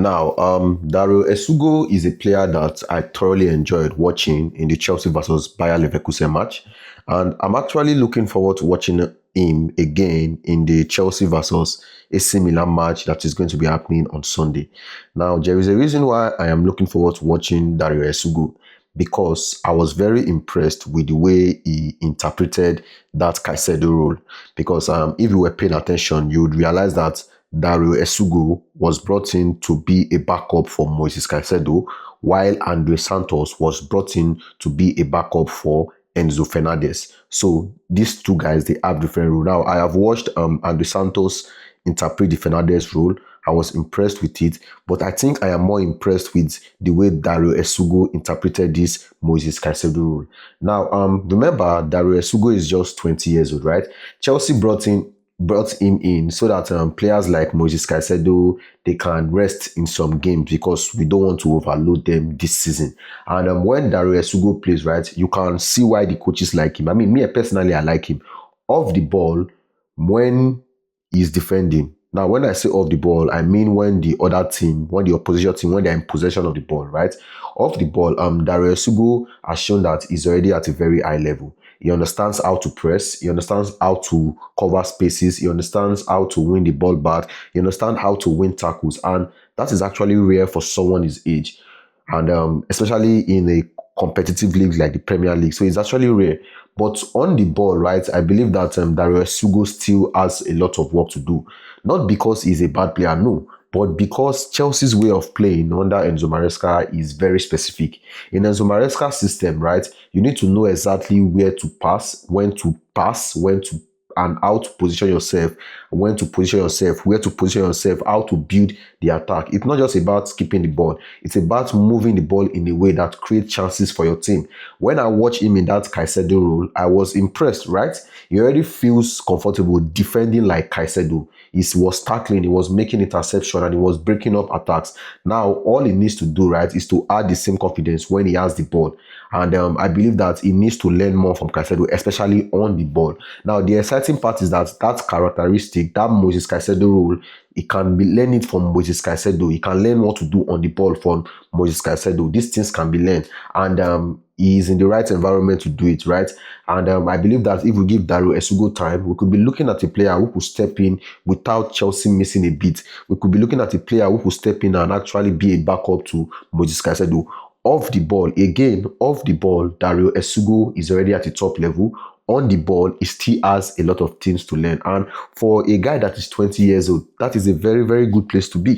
Now, Dario Essuguo is a player that I thoroughly enjoyed watching in the Chelsea versus Bayer Leverkusen match. And I'm actually looking forward to watching him again in the Chelsea versus AC Milan match that is going to be happening on Sunday. Now, there is a reason why I am looking forward to watching Dario Essuguo, because I was very impressed with the way he interpreted that Caicedo role. Because if you were paying attention, you would realize that Dario Essuguo was brought in to be a backup for Moises Caicedo, while Andre Santos was brought in to be a backup for Enzo Fernandez. So these two guys, they have different roles. Now, I have watched Andre Santos interpret the Fernandez role. I was impressed with it, but I think I am more impressed with the way Dario Essuguo interpreted this Moises Caicedo role. Now, remember, Dario Essuguo is just 20 years old, right? Chelsea brought him in so that players like Moises Caicedo, they can rest in some games because we don't want to overload them this season. And when Dario Essuguo plays, right, you can see why the coaches like him. I mean, me personally, I like him. Off the ball, when he's defending. Now, when I say off the ball, I mean when the other team, when the opposition team, when they're in possession of the ball, right? Off the ball, Dario Essuguo has shown that he's already at a very high level. He understands how to press. He understands how to cover spaces. He understands how to win the ball back. He understands how to win tackles. And that is actually rare for someone his age. And especially in a competitive league like the Premier League. So it's actually rare. But on the ball, right, I believe that Dario Essuguo still has a lot of work to do. Not because he's a bad player, no, but because Chelsea's way of playing under Enzo Maresca is very specific. In Enzo Maresca's system, right, you need to know exactly where to pass, when to and how to position yourself, when to position yourself, where to position yourself, how to build the attack. It's not just about keeping the ball. It's about moving the ball in a way that creates chances for your team. When I watch him in that Caicedo role, I was impressed, right? He already feels comfortable defending like Caicedo. He was tackling, he was making interception, and he was breaking up attacks. Now, all he needs to do, right, is to add the same confidence when he has the ball. And I believe that he needs to learn more from Caicedo, especially on the ball. Now, the exciting part is that characteristic, that Moises Caicedo role, he can learn it from Moises Caicedo. He can learn what to do on the ball from Moises Caicedo. These things can be learned. And he is in the right environment to do it, right? And I believe that if we give Dario Essuguo time, we could be looking at a player who could step in without Chelsea missing a beat. We could be looking at a player who could step in and actually be a backup to Moises Caicedo. Off the ball, Dario Essuguo is already at the top level. On the ball, he still has a lot of things to learn. And for a guy that is 20 years old, that is a very, very good place to be.